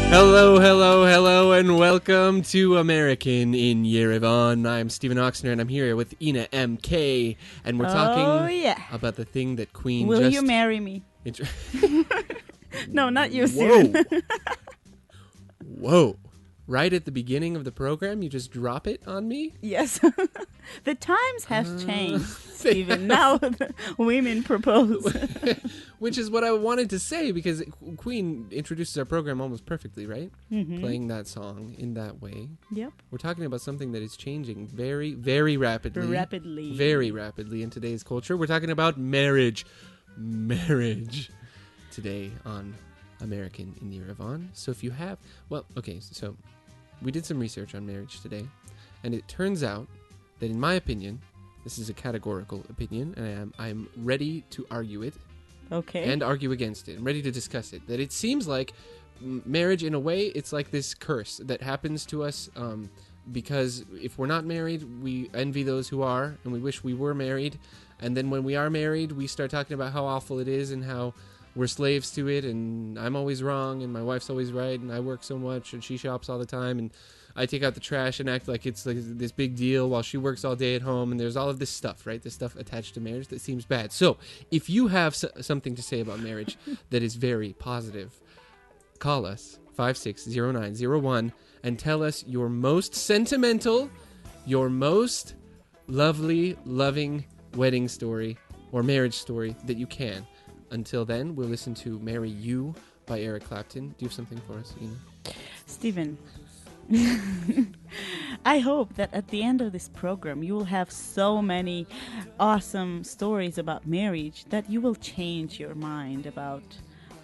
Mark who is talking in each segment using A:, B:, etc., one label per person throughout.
A: Hello, hello, hello, and welcome to American in Yerevan. I'm Stephen Ochsner, and I'm here with Ina MK, and we're talking about the thing that Queen
B: Will you marry me? No, not you,
A: Whoa.
B: Stephen.
A: Whoa. Right at the beginning of the program, you just drop it on me?
B: Yes. The times have changed, Stephen. Now the women propose.
A: Which is what I wanted to say, because Queen introduces our program almost perfectly, right?
B: Mm-hmm.
A: Playing that song in that way.
B: Yep.
A: We're talking about something that is changing very, very rapidly. Very rapidly in today's culture. We're talking about marriage. Marriage. Today on American in Yerevan. So if you have... Well, okay, so we did some research on marriage today. And it turns out that, in my opinion, this is a categorical opinion, and I'm ready to argue it.
B: Okay.
A: And argue against it. I'm ready to discuss it. That it seems like marriage, in a way, it's like this curse that happens to us because if we're not married, we envy those who are, and we wish we were married. And then when we are married, we start talking about how awful it is and how we're slaves to it, and I'm always wrong, and my wife's always right, and I work so much, and she shops all the time, and I take out the trash and act like it's like this big deal while she works all day at home, and there's all of this stuff, right? This stuff attached to marriage that seems bad. So, if you have something to say about marriage that is very positive, call us, 560901, and tell us your most sentimental, your most lovely, loving wedding story or marriage story that you can. Until then, we'll listen to Marry You by Eric Clapton. Do you have something for us, Ina?
B: Stephen, I hope that at the end of this program you will have so many awesome stories about marriage that you will change your mind about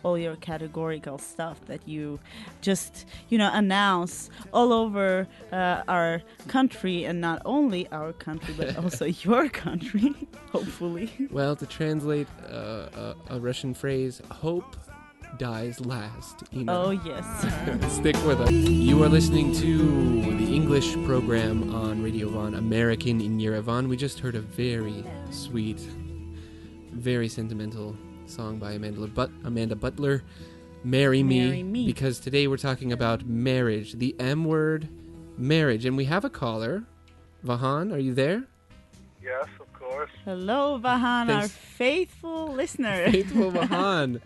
B: all your categorical stuff that you just, announce all over our country, and not only our country, but also your country, hopefully.
A: Well, to translate a Russian phrase, hope dies last.
B: Oh, yes.
A: Stick with us. You are listening to the English program on Radio Von, American in Yerevan. We just heard a very sweet, very sentimental song by Amanda Butler, Marry Me, because today we're talking about marriage, the M word, marriage. And we have a caller. Vahan, are you there?
C: Yes, of course.
B: Hello, Vahan, our faithful listener.
A: Faithful Vahan.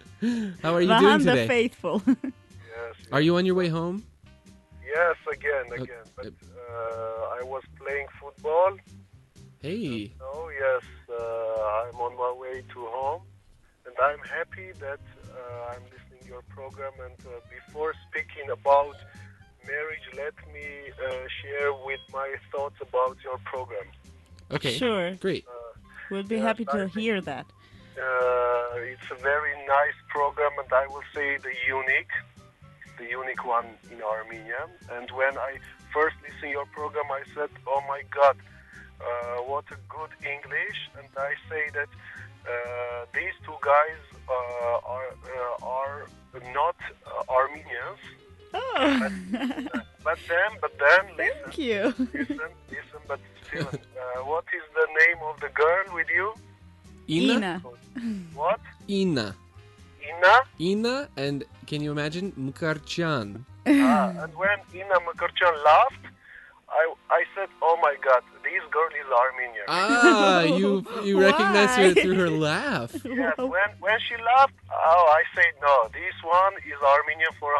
A: How are you
B: Vahan
A: doing today?
B: the faithful.
C: Yes.
A: Are you on your way home?
C: Yes, again. But I was playing football.
A: Hey.
C: So, yes, I'm on my way to home. And I'm happy that I'm listening to your program. And before speaking about marriage, let me share with my thoughts about your program.
A: Okay.
B: Sure.
A: Great.
B: We'll be happy to hear that.
C: It's a very nice program, and I will say the unique one in Armenia. And when I first listened to your program, I said, oh my God, what a good English. And I say that these two guys are not Armenians.
B: Oh.
C: But then listen.
B: Thank you.
C: Listen, but still, what is the name of the girl with you?
A: Ina?
C: What?
A: Ina.
C: Ina?
A: Ina, and can you imagine? Mkarchan.
C: And when Ina Makarchan laughed, I said, oh my God, this girl is Armenian.
A: Ah, you recognize her through her laugh.
C: Yes, when she laughed, I said, no, this one is Armenian for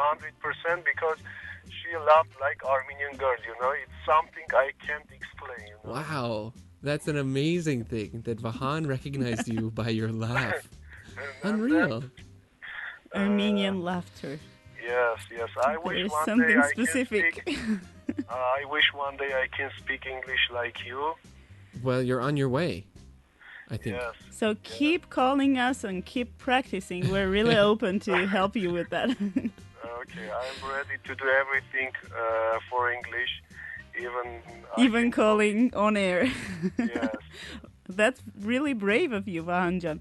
C: 100% because she laughed like Armenian girl, It's something I can't explain,
A: Wow, that's an amazing thing that Vahan recognized you by your laugh. Unreal.
B: Armenian laughter.
C: Yes. I wish
B: There's
C: one
B: something
C: day
B: specific.
C: I wish one day I can speak English like you.
A: Well, you're on your way, I think.
C: Yes.
B: So keep calling us and keep practicing. We're really open to help you with that.
C: Okay, I'm ready to do everything for English,
B: even calling on air.
C: Yes.
B: That's really brave of you, Vahanjan.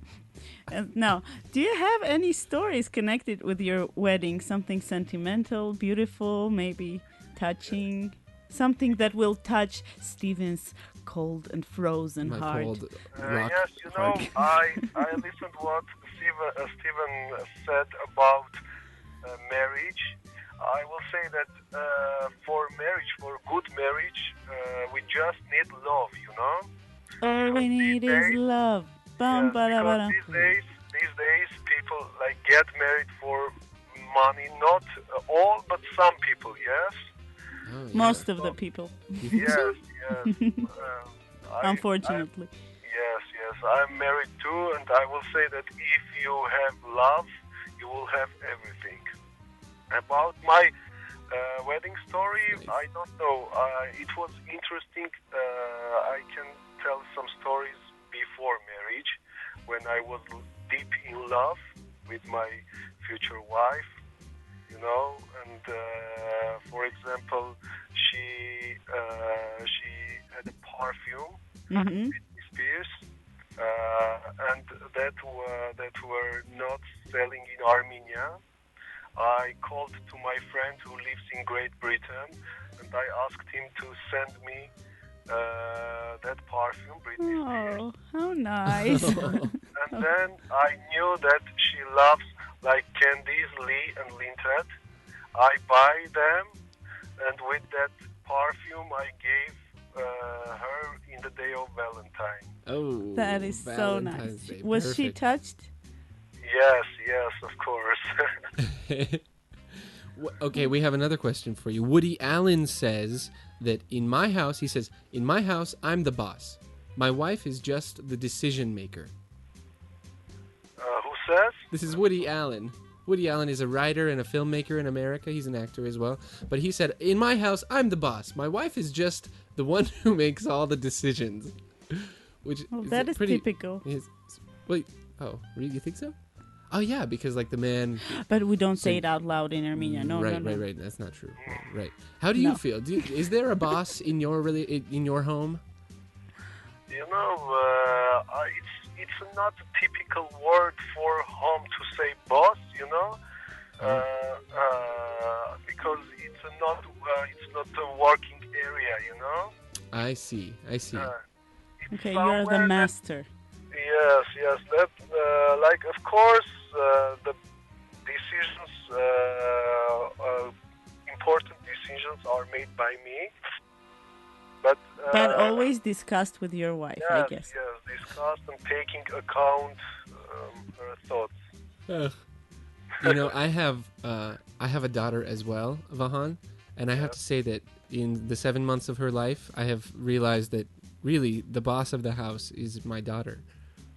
B: Now, do you have any stories connected with your wedding? Something sentimental, beautiful, maybe touching? Something that will touch Stephen's cold and frozen
A: My
B: heart.
A: cold rock
C: yes,
A: heart.
C: I listened what Stephen said about marriage. I will say that for marriage, for good marriage, we just need love, you know?
B: All we need is
C: days-
B: love. Bum,
C: Yes,
B: bada,
C: because
B: bada.
C: these days, people like get married for money. Not all, but some people. Yes,
A: Oh, yeah.
B: Most of the people,
A: You think so?
C: yes.
B: unfortunately.
C: Yes. I'm married too, and I will say that if you have love, you will have everything. About my wedding story,
A: Nice.
C: I don't know. It was interesting. I can tell some stories before marriage, when I was deep in love with my future wife. You know, and for example, she had a perfume.
B: Hmm.
C: Spears, and that were not selling in Armenia. I called to my friend who lives in Great Britain, and I asked him to send me that perfume, Britney Spears.
B: Oh, how nice.
C: And then I knew that she loves like candies, Lee and Linted. I buy them, and with that perfume, I gave her in the day of Valentine.
A: Oh,
B: That is so nice.
A: Valentine's Day.
B: Was she
A: Perfect.
B: touched?
C: Yes, of course.
A: Okay, we have another question for you. Woody Allen says that in my house, he says, in my house, I'm the boss. My wife is just the decision maker.
C: Who says?
A: This is Woody Allen. Woody Allen is a writer and a filmmaker in America. He's an actor as well. But he said, in my house, I'm the boss. My wife is just the one who makes all the decisions. Which
B: Well,
A: is
B: that is
A: pretty
B: typical.
A: Wait, oh, really? You think so? Oh, yeah, because like the man...
B: But we don't say it out loud in Armenia. No,
A: right,
B: no, no.
A: right. That's not true. Right. How do you
B: No.
A: feel? Is there a boss in your home?
C: You know, it's not a typical word for home to say boss. You know, because it's not a working area. You know.
A: I see.
C: It's
B: Okay, you're the
C: somewhere
B: master.
C: Yes. That like of course the decisions, important decisions are made by me. But
B: always discussed with your wife, I guess.
C: Yes, discussed and taking account her thoughts.
A: Ugh. You know, I have a daughter as well, Vahan, and I have to say that in the 7 months of her life, I have realized that really the boss of the house is my daughter,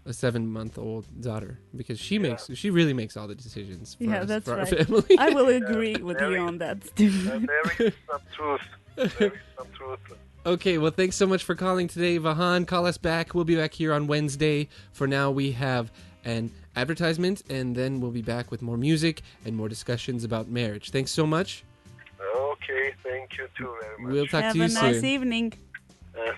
A: a 7-month-old daughter, because she really makes all the decisions for
B: Yeah,
A: us,
B: that's
A: for our
B: right.
A: family.
B: I will agree with you
C: very-
B: on that,
C: There
B: Steve.
C: is some truth. There is some truth.
A: Okay, well, thanks so much for calling today, Vahan. Call us back. We'll be back here on Wednesday. For now, we have an advertisement, and then we'll be back with more music and more discussions about marriage. Thanks so much.
C: Okay, thank you too very much.
A: We'll talk
B: Have
A: to you
B: a nice
A: soon.
B: evening.
C: Uh,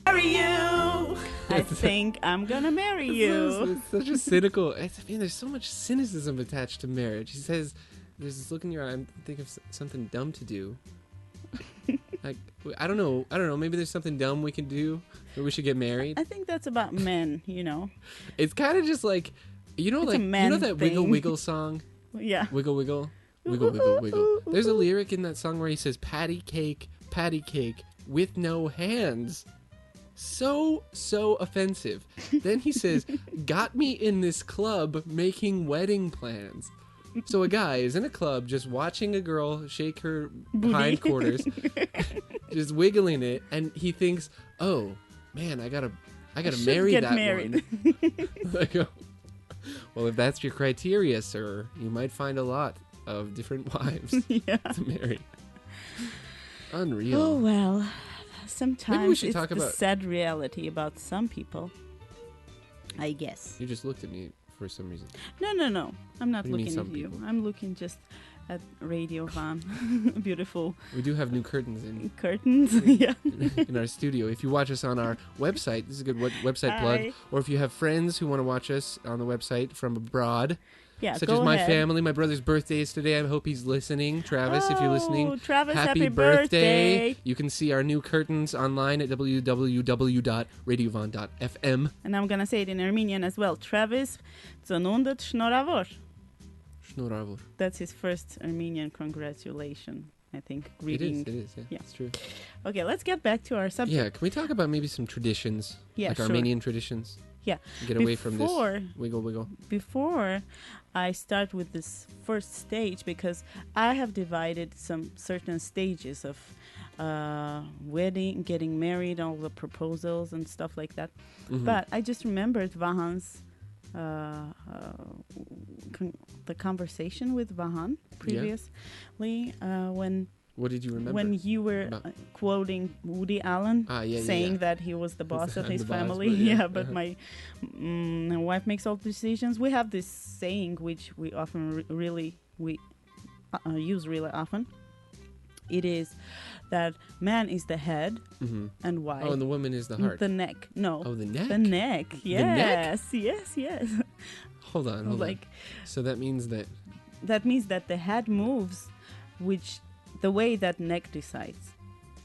B: Marry you. I think I'm gonna marry you.
A: It's such a cynical. There's so much cynicism attached to marriage. He says, "There's this look in your eye. I'm thinking of something dumb to do." Like, I don't know. Maybe there's something dumb we can do. Maybe we should get married.
B: I think that's about men, you know.
A: It's kind of just like,
B: It's a man
A: that Wiggle
B: thing.
A: Wiggle song.
B: Yeah.
A: Wiggle Wiggle. Wiggle Wiggle Wiggle. There's a lyric in that song where he says, patty cake with no hands. So offensive. Then he says, got me in this club making wedding plans. So a guy is in a club just watching a girl shake her hindquarters, just wiggling it, and he thinks, oh, man, I gotta
B: should
A: marry
B: get
A: that
B: married.
A: one. I go, well, if that's your criteria, sir, you might find a lot of different wives
B: Yeah.
A: to marry. Unreal.
B: Oh well. Sometimes
A: should
B: it's
A: talk
B: the
A: about-
B: sad reality about some people. I guess.
A: You just looked at me for some reason.
B: No. I'm not
A: What do you mean
B: looking at
A: some
B: you.
A: people?
B: I'm looking just at Radio Van. Beautiful
A: We do have new curtains in
B: curtains. Yeah.
A: in our studio. If you watch us on our website, this is a good website plug.
B: Hi.
A: Or if you have friends who want to watch us on the website from abroad,
B: Yeah.
A: such
B: go
A: as my
B: ahead.
A: family. My brother's birthday is today. I hope he's listening. Travis, if you're listening,
B: Oh, Travis,
A: happy
B: happy
A: birthday. You can see our new curtains online at www.radiovan.fm.
B: And I'm gonna say it in Armenian as well. Travis, ծնունդդ շնորհավոր.
A: Shnoravur.
B: That's his first Armenian congratulation, I think.
A: It
B: Greeting.
A: is. Yeah,
B: Yeah.
A: it's true.
B: Okay, let's get back to our subject.
A: Yeah, can we talk about maybe some traditions?
B: Yeah,
A: like
B: sure.
A: Armenian traditions?
B: Yeah.
A: Get away from this
B: Before-
A: wiggle.
B: Before I start with this first stage, because I have divided some certain stages of wedding, getting married, all the proposals and stuff like that.
A: Mhm.
B: But I just remembered Vahan's the conversation with Vahan previously
A: What did you remember?
B: when you were
A: about-
B: quoting Woody Allen
A: yeah.
B: saying that he was the boss of
A: I'm
B: his
A: the boss,
B: family.
A: but yeah,
B: But
A: uh-huh.
B: my wife makes all the decisions. We have this saying which we often use really often. It is that man is the head
A: Mhm.
B: and wife
A: Oh, and the woman is the heart.
B: the neck. No,
A: Oh, the neck?
B: the neck.
A: neck?
B: Yes.
A: Hold on.
B: Like
A: So that means that...
B: that means that the head moves, which the way that neck decides.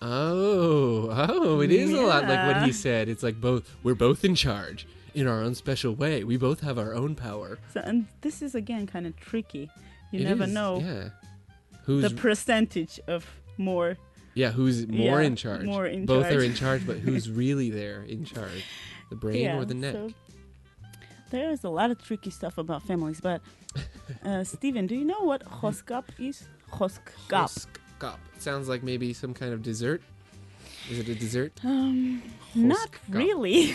A: Oh, it is a lot like what he
B: Yeah.
A: said. It's like we're both in charge in our own special way. We both have our own power.
B: So, and this is again kind of tricky. You
A: It
B: never
A: is,
B: know
A: Yeah. Who's
B: the percentage of more.
A: who's more
B: Yeah,
A: in charge?
B: more in
A: Both
B: charge.
A: are in charge, but who's really there in charge? The brain or the neck?
B: So there is a lot of tricky stuff about families, but Steven, do you know what hoskap is? Hoskap.
A: Hoskap. Sounds like maybe some kind of dessert. Is it a dessert?
B: Not
A: Hoskap.
B: really.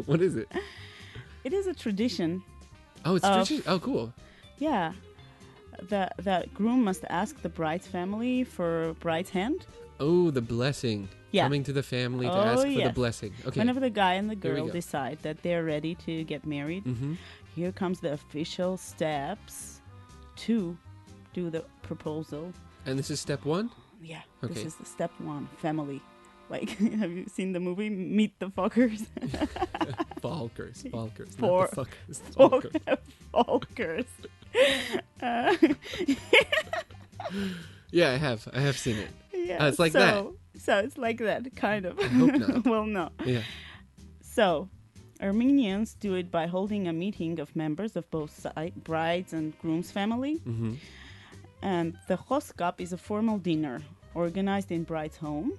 A: What is it?
B: It is a tradition.
A: Oh, it's
B: Of-
A: tradition. Oh, cool.
B: Yeah. The groom must ask the bride's family for bride's hand.
A: Oh, the blessing.
B: Yeah.
A: Coming to the family to
B: Oh,
A: ask for the
B: yes.
A: blessing. Okay.
B: Whenever the guy and the
A: Here we
B: girl
A: go.
B: decide that they're ready to get married,
A: Mm-hmm.
B: here comes the official steps to do the proposal.
A: And this is step one?
B: Yeah,
A: Okay.
B: this is the step one, family. Like, have you seen the movie Meet the Fockers?
A: Falkers.
B: For-
A: Not the fuckers. Falkers.
B: Fockers. Uh,
A: Yeah, I have seen it.
B: yeah,
A: it's like that.
B: So it's like that, kind of.
A: I hope not.
B: Well, no.
A: Yeah.
B: So, Armenians do it by holding a meeting of members of both bride's and groom's family.
A: Mm-hmm.
B: And the hoskap is a formal dinner organized in bride's home,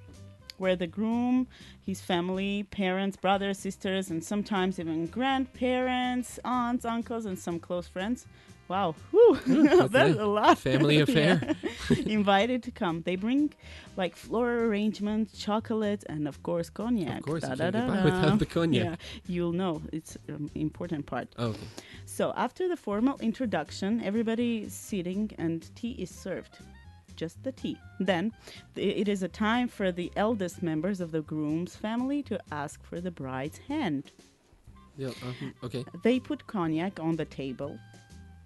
B: where the groom, his family, parents, brothers, sisters, and sometimes even grandparents, aunts, uncles, and some close friends. Wow, whew, that's a lot.
A: Family affair.
B: Yeah. Invited to come. They bring like floral arrangements, chocolate, and of course cognac.
A: Of course, you can't
B: Da-da-da-da.
A: get by without the cognac.
B: Yeah, you'll know it's an important part.
A: Oh, okay.
B: So after the formal introduction, everybody is sitting and tea is served. Just the tea. Then it is a time for the eldest members of the groom's family to ask for the bride's hand.
A: Yeah, okay.
B: They put cognac on the table,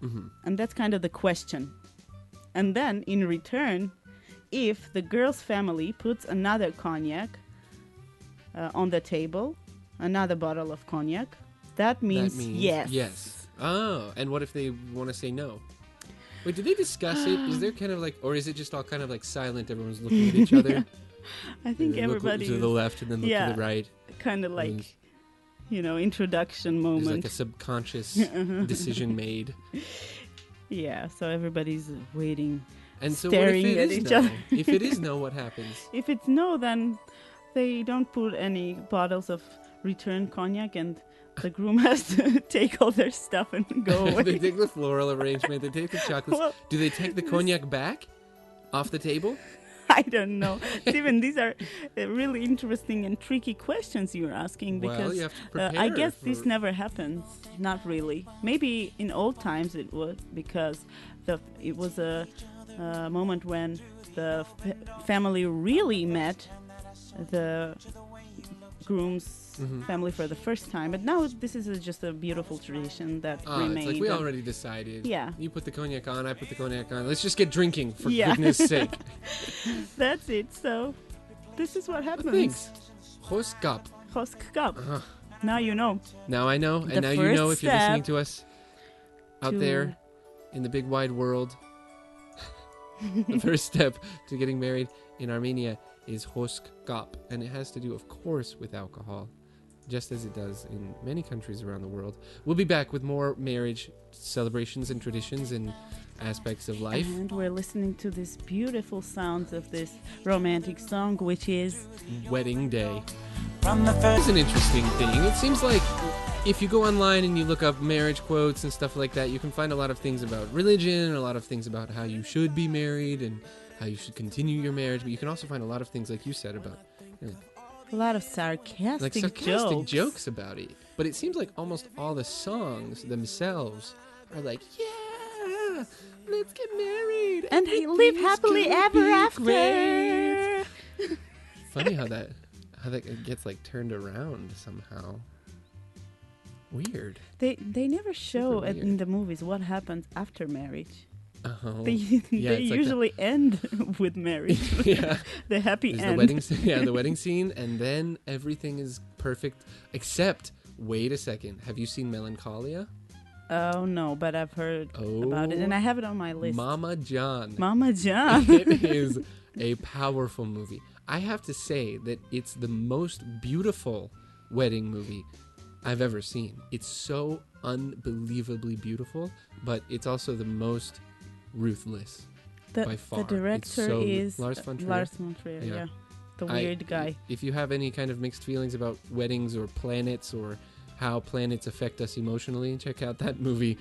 A: Mm-hmm.
B: and that's kind of the question. And then in return, if the girl's family puts another cognac on the table, another bottle of cognac, that means yes.
A: Yes. Oh, and what if they want to say no? Wait, did they discuss it? Is there kind of like, or is it just all kind of like silent? Everyone's looking at each other.
B: I think
A: They look
B: everybody
A: to the left and then look
B: yeah.
A: to the right.
B: kind of
A: There's-
B: like, introduction
A: There's
B: moment.
A: like a subconscious decision made.
B: Yeah, so everybody's waiting.
A: And so
B: Staring
A: what if
B: at
A: it is
B: each
A: no?
B: other.
A: If it is no, what happens?
B: If it's no, then they don't put any bottles of return cognac, and the groom has to take all their stuff and go away.
A: They take the floral arrangement. They take the chocolates.
B: Well,
A: Do they take the cognac back off the table?
B: I don't know. Steven, these are really interesting and tricky questions you're asking,
A: Well,
B: because
A: you have to prepare
B: I guess
A: for-
B: this never happens. Not really. Maybe in old times it would, because it was a moment when the family really met the groom's family for the first time. But now this is just a beautiful tradition that remained.
A: It's like we already decided.
B: Yeah.
A: You put the cognac on, I put the cognac on. Let's just get drinking, for
B: Yeah.
A: goodness sake.
B: That's it. So this is what happens.
A: Thanks. Hoskap.
B: Hoskap.
A: Uh-huh.
B: Now you know.
A: Now I know,
B: The
A: and now you know
B: first
A: if you're listening
B: step
A: to us out
B: to-
A: there in the big wide world. The first step to getting married in Armenia is hoskap, and it has to do, of course, with alcohol. just as it does in many countries around the world. We'll be back with more marriage celebrations and traditions and aspects of life.
B: And we're listening to this beautiful sounds of this romantic song, which is
A: Wedding Day. It's an interesting thing. It seems like if you go online and you look up marriage quotes and stuff like that, you can find a lot of things about religion and a lot of things about how you should be married and how you should continue your marriage. But you can also find a lot of things, like you said, about
B: a lot of sarcastic
A: jokes about it. But it seems like almost all the songs themselves are like, yeah, let's get married
B: and live happily ever after.
A: Funny how that gets like turned around somehow. Weird.
B: They never show in the movies what happens after marriage. They usually end with marriage.
A: Yeah.
B: The happy
A: There's
B: end.
A: The wedding scene, and then everything is perfect. Except, wait a second. Have you seen Melancholia?
B: Oh no, but I've heard about it, and I have it on my list.
A: Mama John.
B: It
A: is a powerful movie. I have to say that it's the most beautiful wedding movie I've ever seen. It's so unbelievably beautiful, but it's also the most ruthless by far.
B: The director is
A: Lars von Trier.
B: Lars von Trier, yeah. The weird guy.
A: If you have any kind of mixed feelings about weddings or planets or how planets affect us emotionally, check out that movie.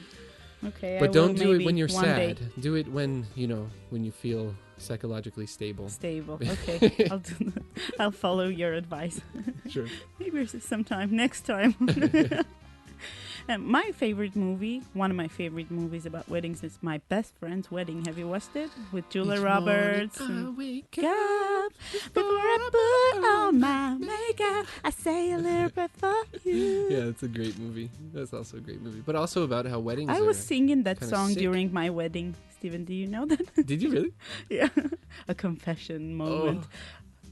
B: Okay,
A: but don't do it when you're
B: sad.
A: Day. Do it when you feel psychologically stable.
B: Okay. I'll do that. I'll follow your advice.
A: Sure.
B: Maybe sometime next time. And my favorite movie, one of my favorite movies about weddings, is My Best Friend's Wedding. Have you watched it? With Julia Roberts.
A: I wake
B: up before I put on my makeup, I say a little prayer for you.
A: Yeah, it's a great movie. That's also a great movie. But also about how weddings
B: I was singing that song
A: sick.
B: during my wedding. Steven, do you know that?
A: Did you really?
B: Yeah. A confession moment.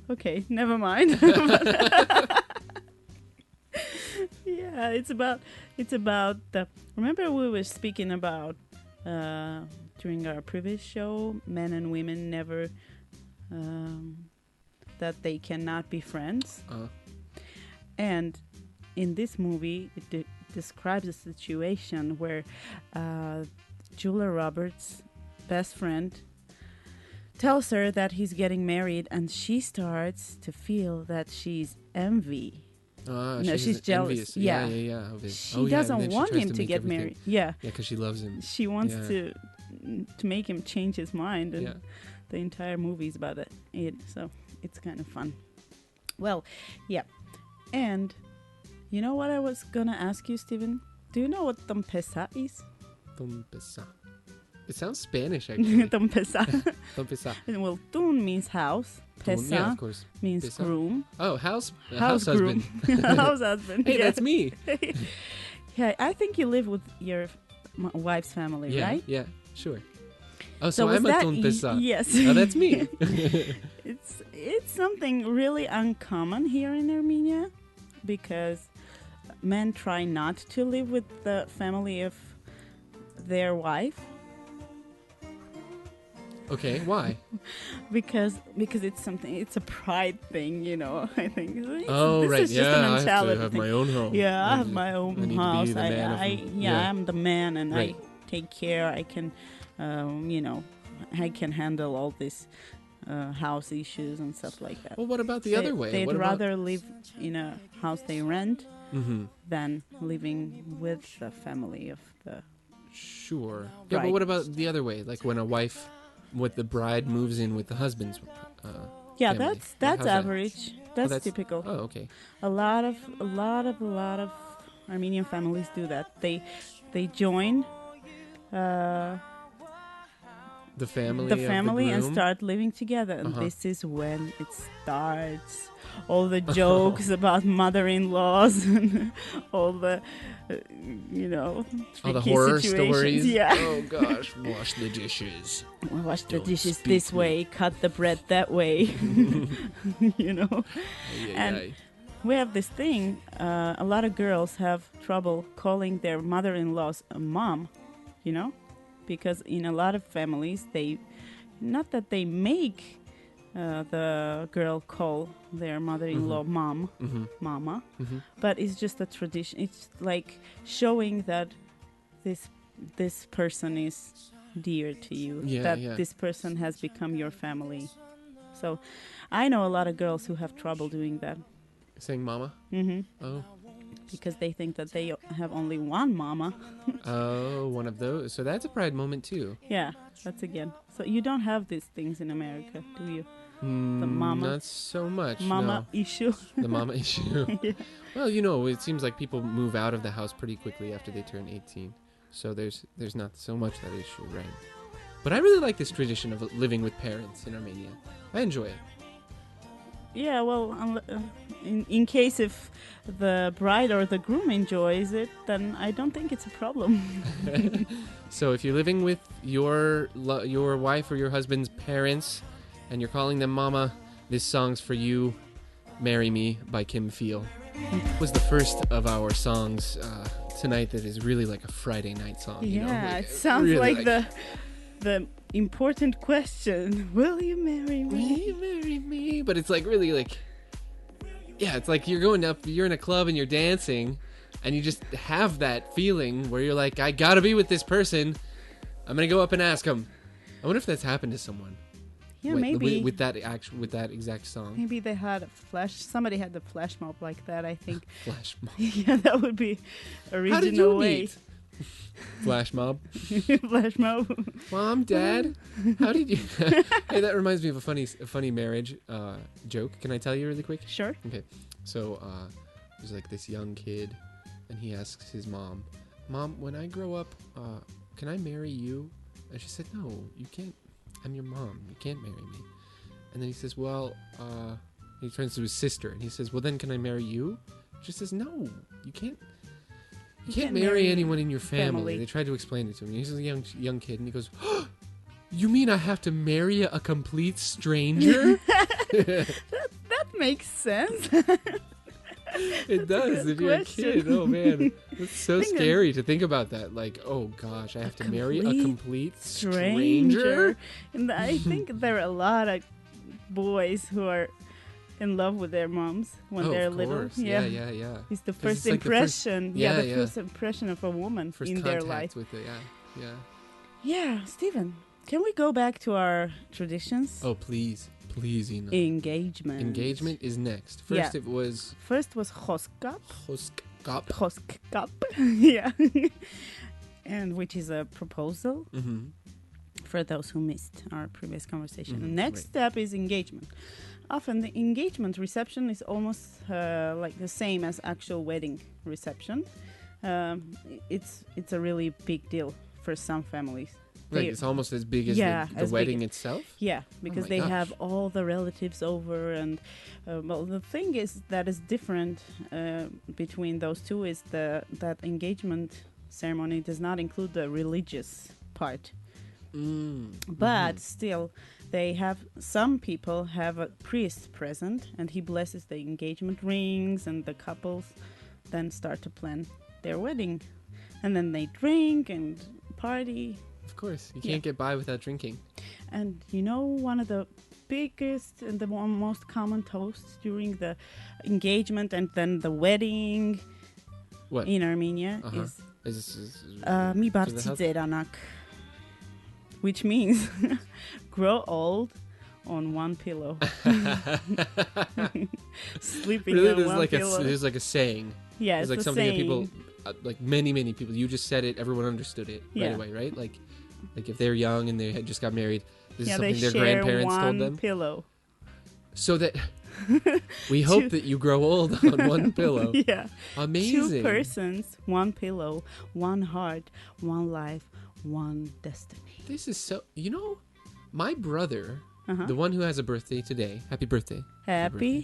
B: Oh. Okay, never mind. Yeah, it's about the. Remember we were speaking about during our previous show, men and women never that they cannot be friends. And in this movie, it describes a situation where Julia Roberts' best friend tells her that he's getting married, and she starts to feel that she's envy. She's jealous.
A: Yeah.
B: She doesn't want him to get married. Yeah,
A: because she loves him.
B: She wants to make him change his mind, and the entire movie is about it. So it's kind of fun. Well, yeah. And you know what I was gonna ask you, Steven? Do you know what Tompesa is?
A: Tompesa. It sounds Spanish, actually.
B: Tompesa.
A: Tompesa.
B: Well, tun means house. Pesa
A: of course.
B: means
A: Pesa?
B: groom.
A: Oh, house
B: groom.
A: husband.
B: House husband.
A: Hey, that's me.
B: Yeah, I think you live with your wife's family, right?
A: Yeah, sure. Oh, so I'm a Tompesa.
B: Yes.
A: Oh, that's me.
B: It's something really uncommon here in Armenia, because men try not to live with the family of their wife.
A: Okay, why?
B: Because it's a pride thing, I think.
A: Right.
B: Is just a mentality
A: I have to have
B: thing.
A: my own home.
B: Yeah, I have my own house. I'm the man, and
A: right.
B: I take care. I can, I can handle all this house issues and stuff like that.
A: Well, what about the other way?
B: They'd rather live in a house they rent than living with the family of the.
A: Sure. Yeah, but what about the other way? Like when a wife with the bride moves in with the husband's family.
B: That's average.
A: That?
B: That's typical.
A: Oh, okay.
B: A lot of Armenian families do that. They join
A: the family
B: and start living together, and this is when it starts. All the jokes about mother-in-laws and all the
A: all the horror stories.
B: Yeah.
A: Oh gosh, wash the dishes.
B: Wash the dishes this way, cut the bread that way. And we have this thing. A lot of girls have trouble calling their mother-in-laws a mom. Because in a lot of families, not that they make the girl call their mother-in-law mom, mama. But it's just a tradition. It's like showing that this person is dear to you, that this person has become your family. So I know a lot of girls who have trouble doing that.
A: Saying mama? Oh.
B: Because they think that they have only one mama.
A: Oh, one of those. So that's a pride moment too.
B: Yeah, that's again. So you don't have these things in America, do you? The mama.
A: Not so much.
B: Mama issue.
A: The mama issue.
B: Yeah.
A: Well, you know, it seems like people move out of the house pretty quickly after they turn 18. So there's not so much that issue, right? But I really like this tradition of living with parents in Armenia. I enjoy it.
B: Yeah, well, in case if the bride or the groom enjoys it, then I don't think it's a problem.
A: So if you're living with your wife or your husband's parents and you're calling them mama, this song's for you. Marry Me by Kim Feel. It was the first of our songs tonight that is really like a Friday night song.
B: Yeah,
A: you know? Like,
B: it sounds
A: really
B: like the important question. Will you marry me?
A: Will you marry me? But it's like really like, yeah, it's like you're in a club and you're dancing and you just have that feeling where you're like, I gotta be with this person. I'm gonna go up and ask him. I wonder if that's happened to someone.
B: Yeah, maybe
A: with that exact song.
B: Maybe they had somebody had the flash mob like that, I think.
A: Flash mob.
B: Yeah, that would be original
A: How did you
B: way.
A: meet? Flash mob.
B: Flash mob.
A: Mom, Dad, how did you? Hey, that reminds me of a funny marriage joke. Can I tell you really quick?
B: Sure.
A: Okay. So there's like this young kid, and he asks his mom, "Mom, when I grow up, can I marry you?" And she said, "No, you can't. I'm your mom. You can't marry me." And then he says, "Well," he turns to his sister, and he says, "Well, then can I marry you?" She says, "No, you can't. You can't marry anyone in your family." They tried to explain it to him. He's a young kid, and he goes, oh, "You mean I have to marry a complete stranger?"
B: that makes sense.
A: It does if you're a kid. Oh man, it's so scary to think about that. Like, oh gosh, I have to marry a complete stranger.
B: And I think there are a lot of boys who are in love with their moms when they're little.
A: Yeah.
B: It's the first impression. The first impression of a woman in their life.
A: With it, yeah.
B: Yeah, Stephen, can we go back to our traditions?
A: Oh, please, Ina.
B: Engagement.
A: Engagement is next. First was
B: Hoskap.
A: Hoskap.
B: Yeah. And which is a proposal.
A: Mm-hmm.
B: For those who missed our previous conversation. The next step is engagement. Often the engagement reception is almost like the same as actual wedding reception. It's a really big deal for some families.
A: Like it's almost as big as the wedding itself?
B: Yeah, because they have all the relatives over. And well, the thing is that is different between those two is that engagement ceremony does not include the religious part. But still, some people have a priest present, and he blesses the engagement rings, and the couples then start to plan their wedding. And then they drink and party.
A: Of course, you can't get by without drinking.
B: And you know, one of the biggest and the most common toasts during the engagement and then the wedding in Armenia is Mi Bartsidze Ranak, which means grow old on one pillow. Sleeping
A: really,
B: on one pillow.
A: There's like a saying.
B: Yeah,
A: it's like something saying. That people, like many people, you just said it, everyone understood it right away, right? Like if they're young and they had just got married, this is something their grandparents told them.
B: Pillow.
A: So that we hope that you grow old on one pillow.
B: Yeah.
A: Amazing.
B: 2 persons, 1 pillow, 1 heart, 1 life, 1 destiny.
A: This is so... You know, my brother, the one who has a birthday today... Happy birthday.
B: Happy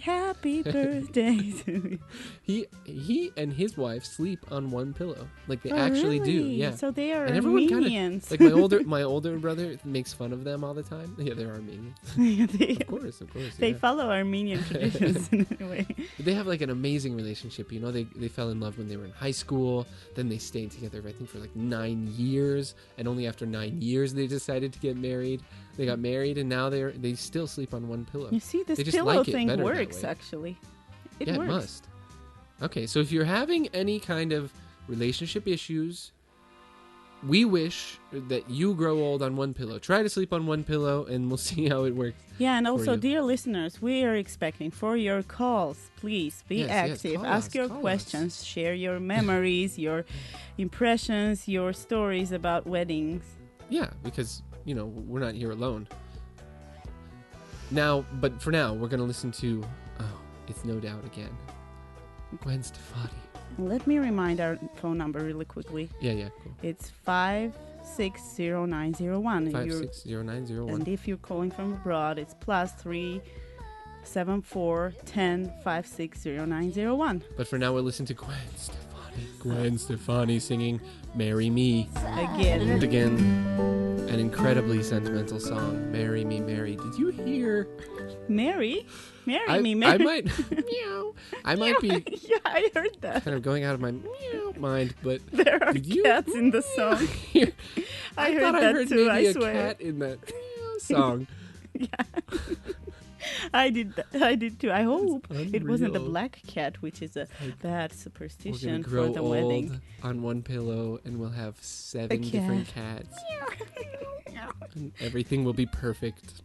B: birthday to you.
A: He and his wife sleep on one pillow. Like they
B: Oh,
A: actually do.
B: really?
A: Yeah.
B: So they are
A: And everyone kinda-
B: Armenians.
A: Like my older brother makes fun of them all the time. Yeah, they're Armenians. Of course.
B: They
A: Yeah.
B: follow Armenian traditions in a way.
A: They have like an amazing relationship. You know, they fell in love when they were in high school. Then they stayed together, I think, for like 9 years. And only after 9 years they decided to get married. They got married, and now they still sleep on one pillow.
B: You see, this
A: They just
B: pillow
A: like it
B: thing
A: better that
B: works,
A: way.
B: actually. It
A: Yeah,
B: works.
A: it must. Okay, so if you're having any kind of relationship issues, we wish that you grow old on one pillow. Try to sleep on one pillow, and we'll see how it works.
B: Yeah, and
A: for
B: also,
A: you.
B: dear listeners, we are expecting for your calls. Please be
A: Yes,
B: active.
A: call
B: Ask
A: us,
B: your
A: call us.
B: questions. Share your memories, your impressions, your stories about weddings.
A: Yeah, because, you know, we're not here alone. Now, but for now, we're going to listen to, it's No Doubt again. Gwen Stefani.
B: Let me remind our phone number really quickly.
A: Yeah, cool.
B: It's 560-901.
A: 560901.
B: And if you're calling from abroad, it's +374-10-560901.
A: But for now, we'll listen to Gwen Stefani. Gwen Stefani singing Marry Me.
B: Again.
A: And again, an incredibly sentimental song, Marry Me, Mary. Did you hear?
B: Marry me,
A: I
B: Mary.
A: might, meow. I might be
B: Yeah, I heard that.
A: kind of going out of my meow mind, but
B: There are
A: did you
B: cats in the song.
A: hear?
B: I heard
A: thought
B: that
A: I heard
B: too,
A: maybe
B: I
A: a
B: swear.
A: cat in that meow song.
B: I did too. I hope it wasn't the
A: unreal.
B: black cat, which is a bad
A: We're
B: superstition
A: gonna grow
B: for the
A: old
B: wedding.
A: on one pillow, and we'll have 7
B: cat.
A: different cats. And everything will be perfect.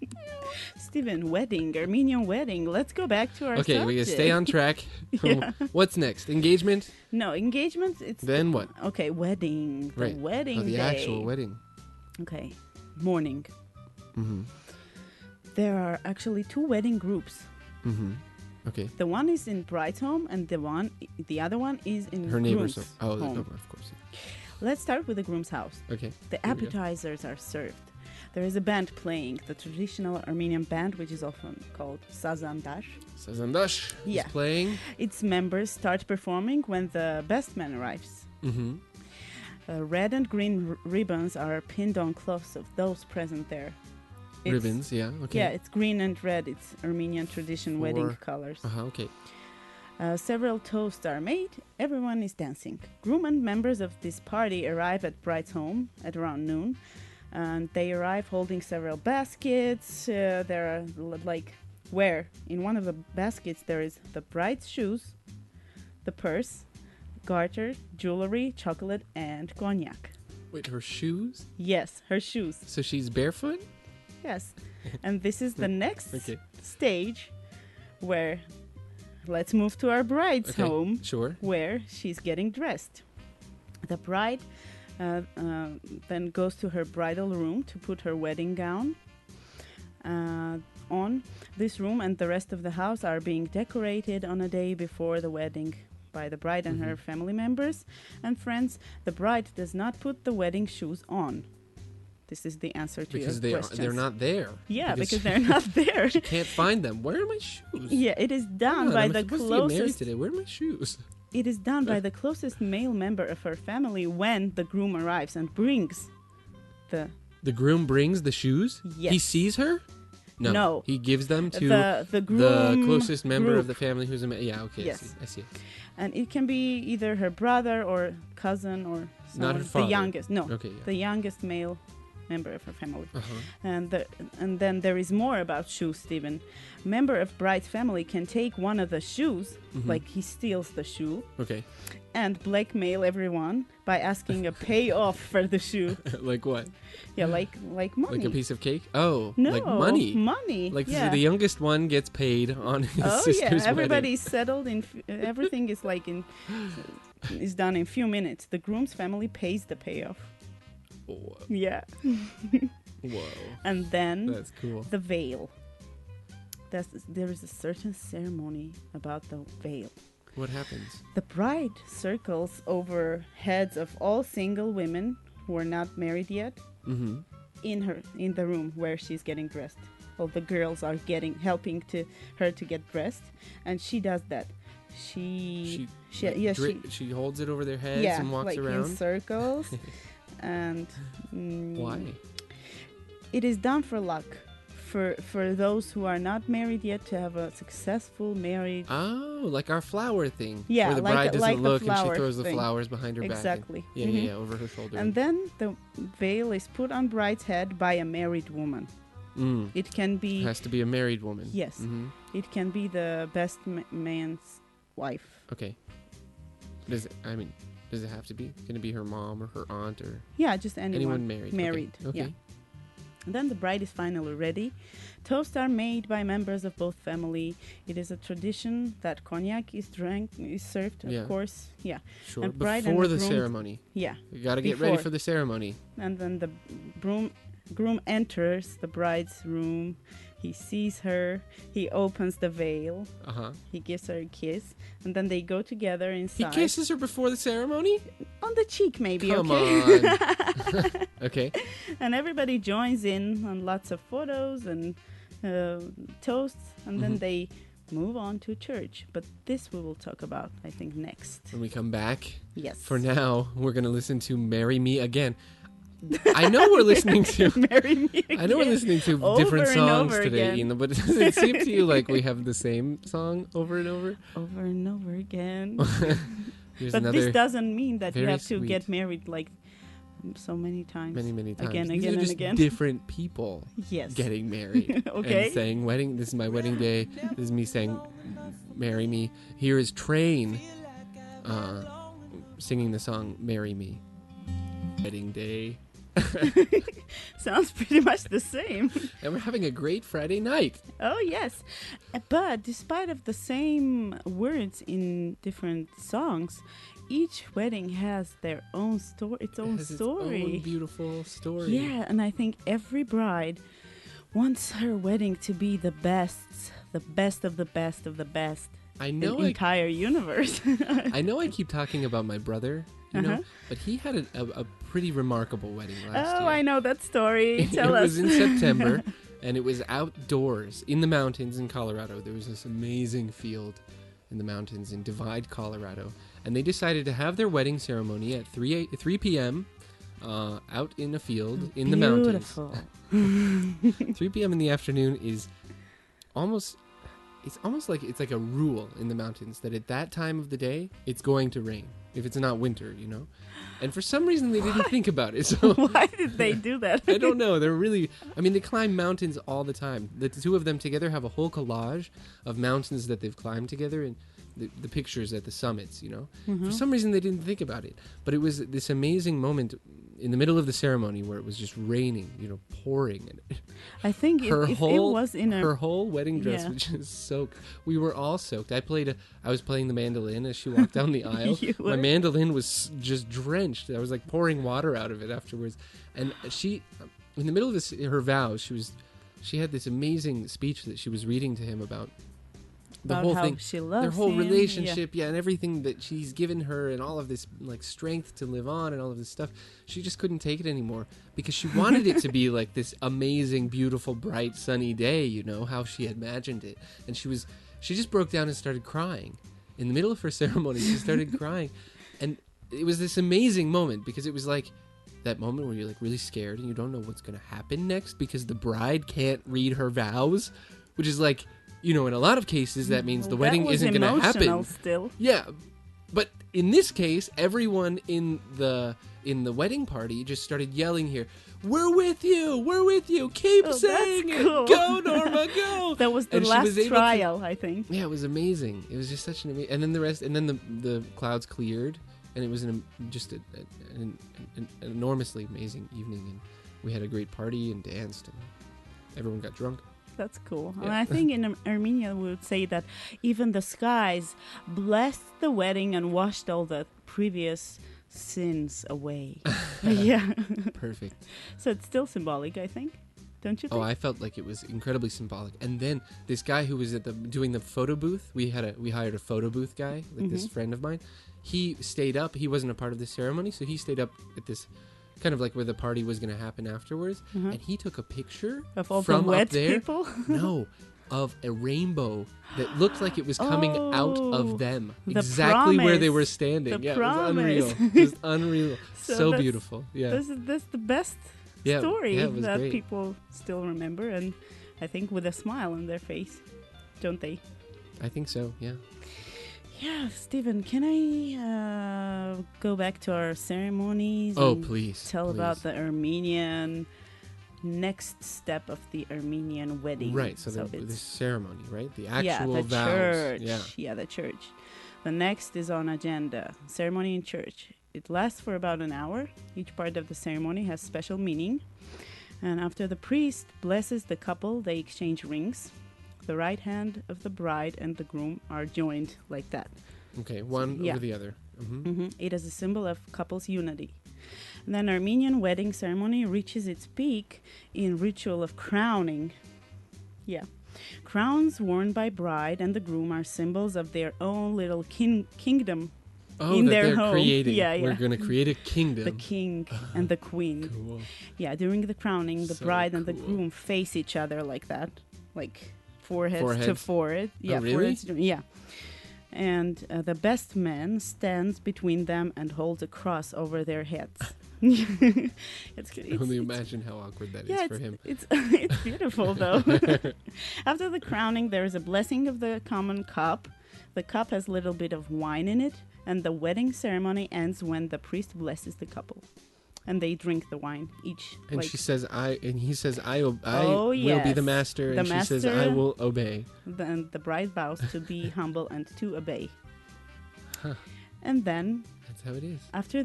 B: Stephen, wedding, Armenian wedding. Let's go back to our
A: Okay,
B: subject.
A: we gotta stay on track.
B: Yeah.
A: What's next? Engagement?
B: No, engagement. It's
A: Then what?
B: okay. Wedding. The
A: Right.
B: wedding.
A: The
B: day.
A: actual wedding.
B: Okay, morning.
A: Mm-hmm.
B: There are actually 2 wedding groups.
A: Mm-hmm. Okay.
B: The one is in bride's home, and the other one is in
A: Her neighbor's
B: groom's
A: home.
B: home.
A: Of course.
B: Let's start with the groom's house.
A: Okay.
B: The
A: Here we go.
B: appetizers are served. There is a band playing, the traditional Armenian band, which is often called sazandash.
A: Sazandash
B: Yeah.
A: is playing.
B: Its members start performing when the best man arrives.
A: Mm-hmm.
B: Red and green ribbons are pinned on cloths of those present there. It's-
A: Ribbons, yeah. Okay.
B: Yeah, it's green and red. It's Armenian tradition wedding colors.
A: Uh-huh, okay.
B: Several toasts are made. Everyone is dancing. Groom and members of this party arrive at bride's home at around noon. And they arrive holding several baskets. There are where in one of the baskets there is the bride's shoes, the purse, garter, jewelry, chocolate, and cognac.
A: Wait, her shoes?
B: Yes, her shoes.
A: So she's barefoot?
B: Yes. And this is the next
A: Okay.
B: stage where let's move to our bride's
A: Okay.
B: home
A: Sure.
B: where she's getting dressed. The bride then goes to her bridal room to put her wedding gown on. This room and the rest of the house are being decorated on a day before the wedding by the bride and her family members and friends. The bride does not put the wedding shoes on. This is the answer to
A: Because
B: your questions.
A: they're not there.
B: Yeah, because they're not there.
A: Can't find them. Where are my shoes?
B: Yeah, it is done
A: Come on,
B: by
A: I'm
B: the
A: supposed to get married
B: closest.
A: today. Where are my shoes?
B: It is done by the closest male member of her family when the groom arrives and brings the
A: The groom brings the shoes?
B: Yes.
A: He sees her? No. He gives them to
B: the groom
A: closest member of the
B: group.
A: family who's a yeah, okay,
B: Yes.
A: I see.
B: And it can be either her brother or cousin or
A: Not
B: someone,
A: her father.
B: the youngest. No,
A: Okay, yeah.
B: the youngest male member of her family.
A: Uh-huh.
B: And then there is more about shoes, Stephen. Member of bride's family can take one of the shoes, like he steals the shoe,
A: Okay.
B: and blackmail everyone by asking a payoff for the shoe.
A: Like what?
B: Yeah, like money.
A: Like a piece of cake? Oh,
B: No,
A: like money.
B: Money.
A: Like
B: yeah.
A: the youngest one gets paid on his
B: Oh
A: sister's
B: yeah,
A: wedding.
B: everybody's settled in. Everything is is done in few minutes. The groom's family pays the payoff.
A: Whoa.
B: Yeah,
A: Whoa.
B: and then
A: That's cool.
B: the veil. There is a certain ceremony about the veil.
A: What happens?
B: The bride circles over heads of all single women who are not married yet
A: Mm-hmm.
B: in the room where she's getting dressed. all the girls are helping to her to get dressed, and she does that. She
A: holds it over their heads and walks
B: like
A: around
B: in circles. And
A: why?
B: It is done for luck. For those who are not married yet, to have a successful marriage.
A: Oh, like our flower thing.
B: Yeah,
A: where the
B: like
A: bride doesn't
B: like the
A: look and she
B: flower
A: throws the
B: thing.
A: flowers behind her
B: Exactly.
A: back. And, yeah, over her shoulder.
B: And then the veil is put on bride's head by a married woman. It can be...
A: It has to be a married woman.
B: Yes.
A: Mm-hmm.
B: It can be the best man's wife.
A: Okay. Does it have to be? Can it be her mom or her aunt or...
B: Yeah, just anyone
A: married.
B: Married,
A: Okay.
B: yeah. And then the bride is finally ready. Toasts are made by members of both family. It is a tradition that cognac is served, of course. Yeah.
A: Sure.
B: And bride
A: before
B: and
A: the
B: groom,
A: ceremony.
B: Yeah.
A: You got to get ready for the ceremony.
B: And then the groom enters the bride's room. He sees her. He opens the veil. He gives her a kiss. And then they go together inside.
A: He kisses her before the ceremony?
B: On the cheek, maybe.
A: Come
B: on.
A: Okay.
B: And everybody joins in on lots of photos and toasts. And then they move on to church. But this we will talk about, I think, next.
A: When we come back.
B: Yes.
A: For now, we're going to listen to Marry Me Again. I know we're listening to
B: Marry Me Again.
A: I know we're listening to different songs today, Ian, but does it seem to you like we have the same song over and over?
B: Over and over again.
A: But
B: this doesn't mean that you have to
A: sweet.
B: get married like so many times.
A: Many times.
B: Again,
A: These
B: again,
A: are
B: and
A: just
B: again.
A: different people
B: Yes.
A: getting married.
B: Okay.
A: And saying, this is my wedding day. This is me saying, marry me. Here is Train singing the song, Marry Me. Wedding day.
B: Sounds pretty much the same.
A: And we're having a great Friday night.
B: Oh, yes. But despite of the same words in different songs, each wedding has their own story. Its own
A: beautiful story.
B: Yeah, and I think every bride wants her wedding to be the best of the best of the best.
A: I know
B: the entire universe.
A: I know I keep talking about my brother, you know, but he had a pretty remarkable wedding last year.
B: Oh, I know that story. Tell us.
A: It was in September, and it was outdoors in the mountains in Colorado. There was this amazing field in the mountains in Divide, Colorado, and they decided to have their wedding ceremony at 3 p.m. Out in a field in the mountains. 3 p.m. in the afternoon is almost... It's almost like it's like a rule in the mountains that at that time of the day, it's going to rain. If it's not winter, you know? And for some reason, they didn't think about it. So
B: why did they do that?
A: I don't know. They climb mountains all the time. The two of them together have a whole collage of mountains that they've climbed together and the pictures at the summits, you know? For some reason, they didn't think about it. But it was this amazing moment in the middle of the ceremony where it was just raining, you know, pouring. And
B: I think it was in
A: her whole wedding dress was just soaked. We were all soaked. I was playing the mandolin as she walked down the aisle. My mandolin was just drenched. I was like pouring water out of it afterwards. And she, in the middle of her vows, she had this amazing speech that she was reading to him about the whole thing,
B: she loves
A: their whole
B: him,
A: relationship, and everything that she's given her, and all of this like strength to live on, and all of this stuff. She just couldn't take it anymore because she wanted it to be like this amazing, beautiful, bright, sunny day. You know how she had imagined it, and she just broke down and started crying in the middle of her ceremony. She started crying, and it was this amazing moment because it was like that moment where you're like really scared and you don't know what's going to happen next because the bride can't read her vows, which is like. You know, in a lot of cases, that means the wedding isn't going to happen.
B: Still.
A: Yeah, but in this case, everyone in the wedding party just started yelling here, "We're with you, keep saying it,
B: cool.
A: Go Norma, go!"
B: That was the last trial, I think.
A: Yeah, it was amazing. It was just such an amazing. And then the clouds cleared, and it was an enormously amazing evening, and we had a great party and danced, and everyone got drunk.
B: That's cool.
A: Yeah.
B: And I think in Armenia we would say that even the skies blessed the wedding and washed all the previous sins away. Yeah.
A: Perfect.
B: So it's still symbolic, I think. Don't you think?
A: Oh, I felt like it was incredibly symbolic. And then this guy who was doing the photo booth, we hired a photo booth guy, like this friend of mine. He stayed up. He wasn't a part of the ceremony, so he stayed up at this kind of like where the party was going to happen afterwards.
B: Mhm.
A: And he took a picture
B: Of all the
A: from
B: wet
A: up there.
B: people?
A: No, of a rainbow that looked like it was coming out
B: Oh,
A: of them,
B: the
A: exactly where they
B: promise.
A: were standing.
B: The
A: Yeah, it was unreal.
B: promise.
A: Just unreal.
B: So
A: So
B: that's-
A: beautiful. Yeah.
B: That's the best
A: Yeah,
B: story
A: yeah, it was
B: that
A: great.
B: people still remember, and I think with a smile on their face, don't they?
A: I think so. Yeah.
B: Yeah, Stephen, can I go back to our ceremonies?
A: Oh,
B: and
A: please.
B: tell
A: please.
B: about the Armenian next step of the Armenian wedding.
A: Right. So, the
B: it's
A: ceremony, right? The
B: yeah,
A: actual
B: the
A: vows.
B: church.
A: Yeah.
B: The church. The next is on agenda. Ceremony in church. It lasts for about an hour. Each part of the ceremony has special meaning. And after the priest blesses the couple, they exchange rings. The right hand of the bride and the groom are joined like that.
A: Okay. One
B: yeah.
A: over the other.
B: It is a symbol of couples' unity. And then Armenian wedding ceremony reaches its peak in ritual of crowning. Yeah. Crowns worn by bride and the groom are symbols of their own little kingdom.
A: Oh,
B: In
A: that
B: their
A: they're
B: home.
A: creating.
B: Yeah,
A: We're
B: yeah.
A: going to create a kingdom.
B: The king and the queen.
A: Cool.
B: Yeah, during the crowning, the
A: So
B: bride and the
A: cool.
B: groom face each other like that. Like foreheads to
A: Foreheads?
B: forehead. Yeah,
A: really?
B: foreheads to- yeah. And the best man stands between them and holds a cross over their heads. it's
A: I can only imagine how awkward that is
B: yeah,
A: for him.
B: it's it's beautiful though. After the crowning, there is a blessing of the common cup. The cup has a little bit of wine in it, and the wedding ceremony ends when the priest blesses the couple, and they drink the wine each.
A: And
B: like,
A: she says, and he says, I will be
B: yes.
A: the master.
B: The
A: And she says, I
B: master-
A: will obey.
B: Then the bride vows to be humble and to obey.
A: Huh.
B: And then
A: That's how it is.
B: after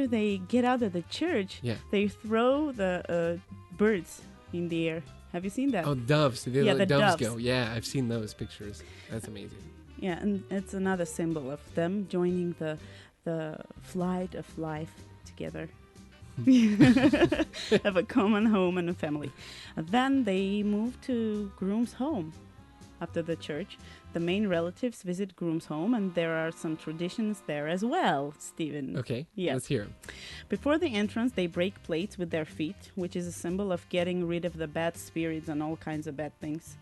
B: they get out of the church,
A: Yeah.
B: they throw the birds in the air. Have you seen that?
A: Oh, doves. They
B: Yeah,
A: let
B: the
A: doves
B: doves.
A: go. Yeah, I've seen those pictures. That's amazing.
B: Yeah, and it's another symbol of them joining the flight of life together. Have a common home and a family. And then they move to groom's home. After the church, the main relatives visit groom's home, and there are some traditions there as well, Stephen.
A: Okay.
B: Yeah.
A: Let's hear 'em.
B: Before the entrance, they break plates with their feet, which is a symbol of getting rid of the bad spirits and all kinds of bad things.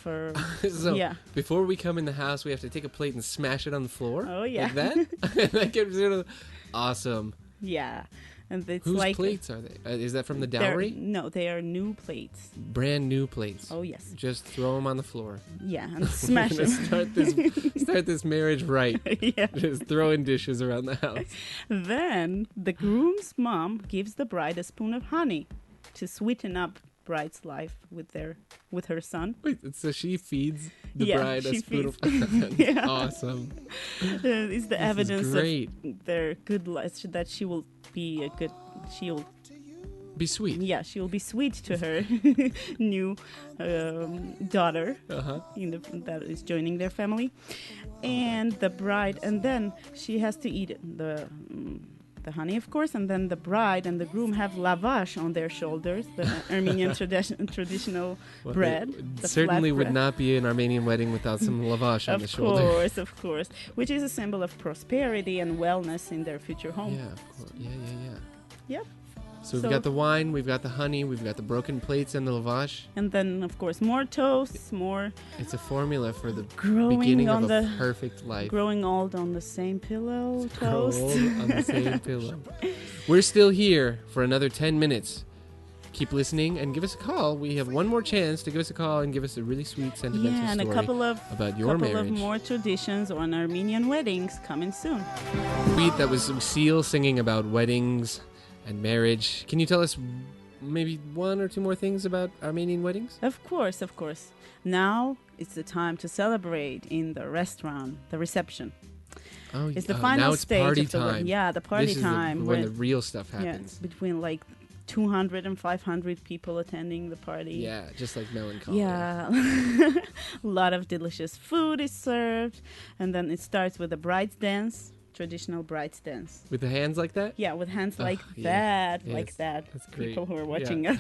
B: For
A: So
B: yeah.
A: before we come in the house, we have to take a plate and smash it on the floor.
B: Oh, yeah.
A: Like that? That gets rid of. Awesome.
B: Yeah. And it's
A: Whose
B: like
A: plates are they? Is that from the
B: they're-
A: dowry?
B: No, they are new plates.
A: Brand new plates.
B: Oh yes.
A: Just throw them on the floor.
B: Yeah, and smash
A: We're gonna
B: them.
A: start this marriage right.
B: Yeah.
A: Just throwing dishes around the house.
B: Then the groom's mom gives the bride a spoon of honey to sweeten up bride's life with her son.
A: Wait, so she feeds the
B: Yeah,
A: bride a
B: she
A: spoon of
B: feeds- Yeah.
A: Awesome.
B: It's the evidence
A: great.
B: of their good life that she will be a good. She'll
A: Be sweet.
B: yeah, she will be sweet to her new daughter.
A: Uh-huh.
B: That is joining their family, and the bride, and then she has to eat the honey, of course, and then the bride and the groom have lavash on their shoulders, the Armenian traditional
A: Well,
B: bread.
A: it
B: the
A: certainly
B: flat
A: would
B: bread.
A: not be an Armenian wedding without some lavash on the shoulder.
B: Of course, which is a symbol of prosperity and wellness in their future home.
A: Yeah, of course. Yeah.
B: Yep.
A: So we've
B: So-
A: got the wine, we've got the honey, we've got the broken plates and the lavash.
B: And then, of course, more toasts, more
A: It's a formula for the
B: growing
A: beginning
B: on
A: of a
B: the
A: perfect life.
B: growing old on the same pillow
A: Grow
B: toast.
A: old on the same pillow. We're still here for another 10 minutes. Keep listening and give us a call. We have one more chance to give us a call and give us a really sweet sentimental
B: Yeah, and
A: story
B: a couple of
A: about your marriage.
B: more traditions on Armenian weddings coming soon.
A: Sweet, that was Seal singing about weddings and marriage. Can you tell us maybe one or two more things about Armenian weddings?
B: Of course. Now it's the time to celebrate in the restaurant, the reception.
A: Oh,
B: It's the
A: now
B: final
A: it's
B: stage
A: party
B: of the
A: time.
B: wedding. Yeah, the party
A: This is
B: time
A: when the real stuff happens.
B: between like 200 and 500 people attending the party.
A: Yeah, just like melancholy.
B: Yeah, a lot of delicious food is served, and then it starts with a bride's dance, traditional bride's dance.
A: With the hands like that?
B: Yeah, with hands like
A: yeah.
B: that,
A: Yes,
B: like that.
A: that's great.
B: People who are
A: Yeah.
B: watching us.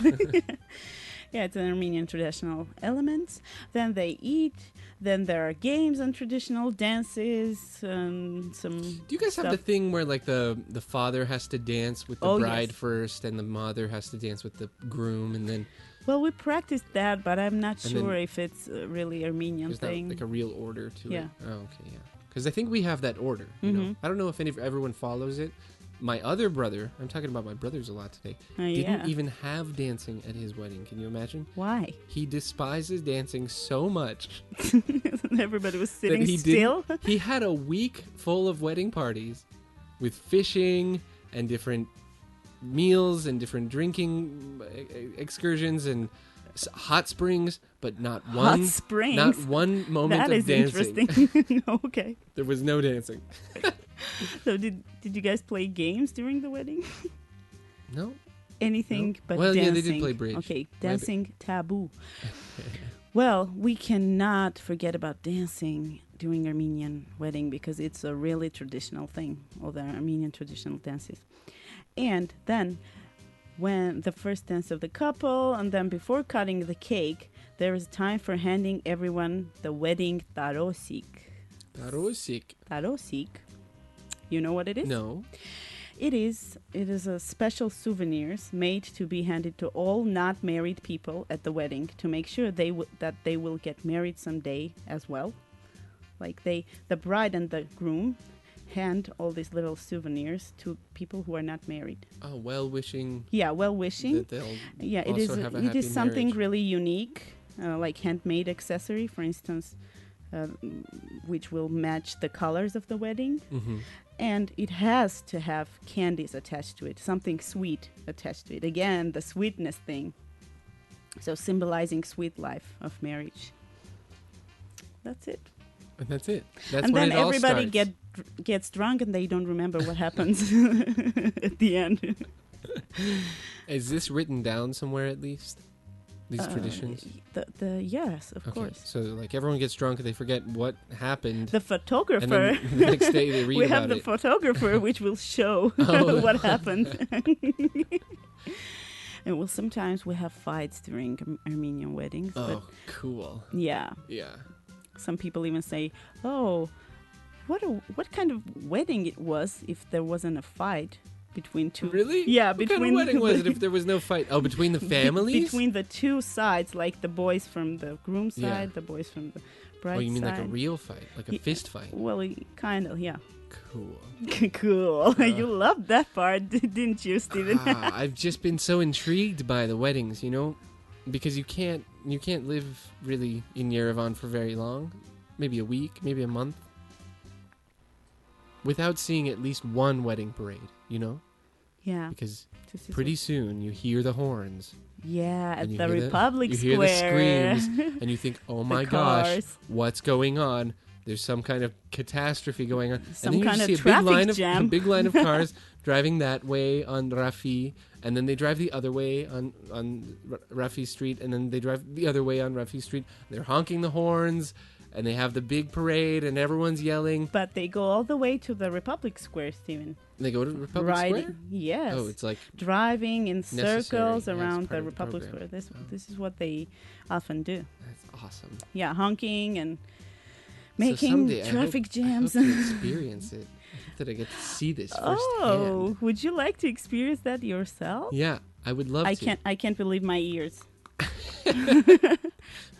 B: Yeah, it's an Armenian traditional elements. Then they eat. Then there are games and traditional dances and some.
A: Do you guys have the thing where like the father has to dance with the bride first, and the mother has to dance with the groom, and then?
B: Well, we practiced that, but I'm not sure if it's a really Armenian
A: there's
B: thing.
A: Not like a real order to it.
B: Yeah.
A: Oh, okay, yeah. Because I think we have that order. You know? I don't know if everyone follows it. My other brother, I'm talking about my brothers a lot today, didn't even have dancing at his wedding. Can you imagine?
B: Why?
A: He despises dancing so much.
B: Everybody was sitting still.
A: He had a week full of wedding parties with fishing and different meals and different drinking excursions and hot springs, but not one moment
B: that
A: of dancing.
B: Interesting. Okay.
A: There was no dancing.
B: So did you guys play games during the wedding?
A: No.
B: Anything but
A: well,
B: dancing.
A: Yeah, they did play bridge.
B: Okay, dancing taboo. Well, we cannot forget about dancing during Armenian wedding because it's a really traditional thing, all the Armenian traditional dances. And then when the first dance of the couple, and then before cutting the cake, there is time for handing everyone the wedding tarosik. Tarosik. You know what it is?
A: No.
B: It is a special souvenirs made to be handed to all not married people at the wedding to make sure that they will get married someday as well. Like the bride and the groom hand all these little souvenirs to people who are not married.
A: Oh, well-wishing.
B: Yeah, well-wishing. Yeah, it is something
A: marriage.
B: really unique, like handmade accessory, for instance, which will match the colors of the wedding.
A: Mm-hmm.
B: And it has to have candies attached to it, something sweet attached to it. Again, the sweetness thing. So symbolizing sweet life of marriage. That's it.
A: And that's it. That's
B: and
A: when
B: then
A: it all
B: everybody
A: starts.
B: gets drunk and they don't remember what happens at the end.
A: Is this written down somewhere at least? These traditions?
B: Yes, of course.
A: So like everyone gets drunk and they forget what happened.
B: The photographer.
A: And then the next day they read
B: we
A: about
B: have the
A: it.
B: photographer which will show what happened. And well, sometimes we have fights during Armenian weddings.
A: Oh, cool.
B: Yeah.
A: Yeah.
B: Some people even say, "Oh, what kind of wedding it was if there wasn't a fight between two?"
A: Really?
B: Yeah,
A: what
B: between
A: kind of wedding was it if there was no fight? Oh, between the families?
B: Between the two sides, like the boys from the groom side,
A: Yeah.
B: the boys from the bride side.
A: Oh, you mean like a real fight, like a fist fight?
B: Well, kind of, yeah.
A: Cool.
B: Cool. You loved that part, didn't you, Steven?
A: I've just been so intrigued by the weddings, you know, because you can't live really in Yerevan for very long, maybe a week, maybe a month, without seeing at least one wedding parade, you know?
B: Yeah.
A: Because pretty soon you hear the horns.
B: Yeah, at
A: you
B: the
A: hear
B: Republic
A: Square. You hear the screams, and you think, oh my gosh,
B: cars.
A: what's going on? There's some kind of catastrophe going on.
B: Some
A: and then
B: kind
A: you
B: of
A: see a
B: traffic jam.
A: A big line of cars driving that way on Rafi, and then they drive the other way on Rafi Street, and then they drive the other way on Rafi Street. They're honking the horns, and they have the big parade, and everyone's yelling.
B: But they go all the way to the Republic Square, Steven.
A: They go to Republic Square?
B: Yes.
A: Oh, it's like
B: driving in circles around the
A: part of the
B: Republic Square.
A: program.
B: This is what they often do.
A: That's awesome.
B: Yeah, honking and
A: So
B: making
A: someday
B: traffic jams.
A: I hope to experience it. I hope that I get to see this firsthand.
B: Oh, would you like to experience that yourself?
A: Yeah, I would love to.
B: I can't believe my ears.
A: Believe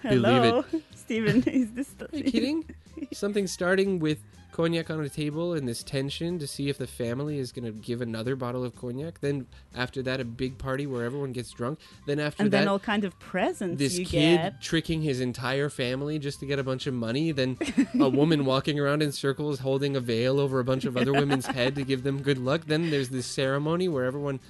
B: Hello, Steven. Is this?
A: Are you kidding? Something starting with cognac on a table and this tension to see if the family is going to give another bottle of cognac. Then after that, a big party where everyone gets drunk. Then after
B: and
A: that,
B: then all kind of presents
A: this
B: you
A: kid
B: get.
A: tricking his entire family just to get a bunch of money. Then a woman walking around in circles holding a veil over a bunch of other women's head to give them good luck. Then there's this ceremony where everyone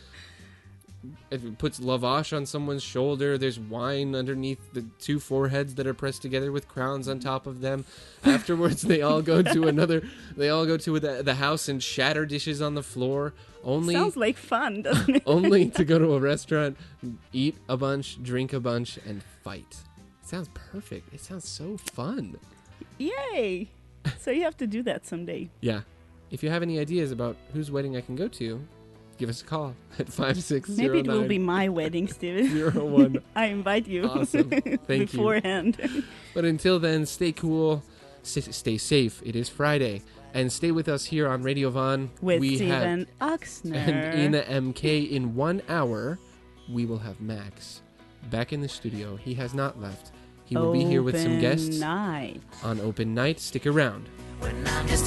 A: puts lavash on someone's shoulder. There's wine underneath the two foreheads that are pressed together with crowns on top of them. Afterwards, they all go to the house and shatter dishes on the floor.
B: Sounds like fun, doesn't it?
A: Only to go to a restaurant, eat a bunch, drink a bunch, and fight. It sounds perfect. It sounds so fun.
B: Yay! So you have to do that someday.
A: Yeah. If you have any ideas about whose wedding I can go to, give us a call at 5609.
B: Maybe it will be my wedding, Steven.
A: 01.
B: I invite you.
A: Awesome. Thank you.
B: Beforehand.
A: But until then, stay cool, stay safe. It is Friday. And stay with us here on Radio Van.
B: With
A: we
B: Steven
A: have,
B: Ochsner.
A: And Ina MK. In 1 hour, we will have Max back in the studio. He has not left. He will be here with some guests
B: Night.
A: on Open Night. Stick around.
D: When I'm just